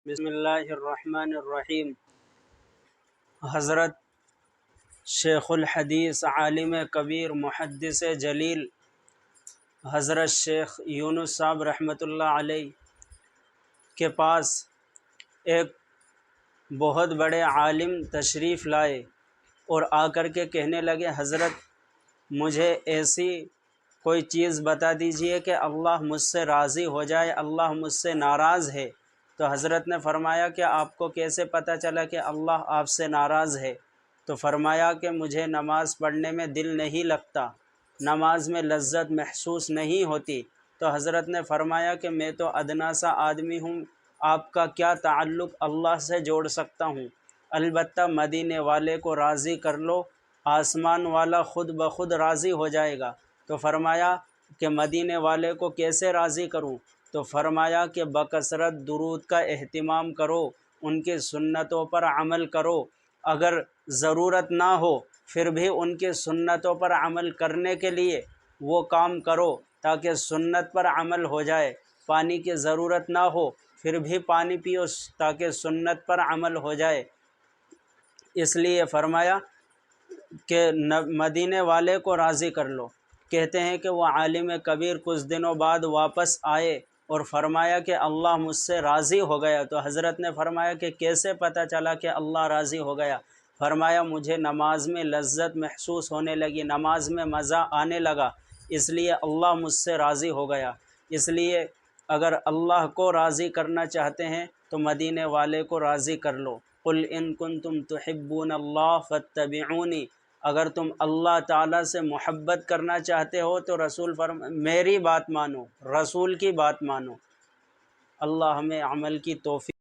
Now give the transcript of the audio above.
بسم اللہ الرحمن الرحیم۔ حضرت شیخ الحدیث عالم کبیر محدث جلیل حضرت شیخ یونس صاحب رحمۃ اللہ علیہ کے پاس ایک بہت بڑے عالم تشریف لائے اور آ کر کے کہنے لگے، حضرت مجھے ایسی کوئی چیز بتا دیجئے کہ اللہ مجھ سے راضی ہو جائے، اللہ مجھ سے ناراض ہے۔ تو حضرت نے فرمایا کہ آپ کو کیسے پتہ چلا کہ اللہ آپ سے ناراض ہے؟ تو فرمایا کہ مجھے نماز پڑھنے میں دل نہیں لگتا، نماز میں لذت محسوس نہیں ہوتی۔ تو حضرت نے فرمایا کہ میں تو ادنا سا آدمی ہوں، آپ کا کیا تعلق اللہ سے جوڑ سکتا ہوں؟ البتہ مدینے والے کو راضی کر لو، آسمان والا خود بخود راضی ہو جائے گا۔ تو فرمایا کہ مدینے والے کو کیسے راضی کروں؟ تو فرمایا کہ بکثرت درود کا اہتمام کرو، ان کی سنتوں پر عمل کرو، اگر ضرورت نہ ہو پھر بھی ان کی سنتوں پر عمل کرنے کے لیے وہ کام کرو تاکہ سنت پر عمل ہو جائے۔ پانی کی ضرورت نہ ہو پھر بھی پانی پیو تاکہ سنت پر عمل ہو جائے۔ اس لیے فرمایا کہ مدینے والے کو راضی کر لو۔ کہتے ہیں کہ وہ عالم کبیر کچھ دنوں بعد واپس آئے اور فرمایا کہ اللہ مجھ سے راضی ہو گیا۔ تو حضرت نے فرمایا کہ کیسے پتہ چلا کہ اللہ راضی ہو گیا؟ فرمایا مجھے نماز میں لذت محسوس ہونے لگی، نماز میں مزہ آنے لگا، اس لیے اللہ مجھ سے راضی ہو گیا۔ اس لیے اگر اللہ کو راضی کرنا چاہتے ہیں تو مدینے والے کو راضی کر لو۔ قل ان کنتم تحبون اللہ فاتبعونی، اگر تم اللہ تعالیٰ سے محبت کرنا چاہتے ہو تو میری بات مانو، رسول کی بات مانو۔ اللہ ہمیں عمل کی توفیق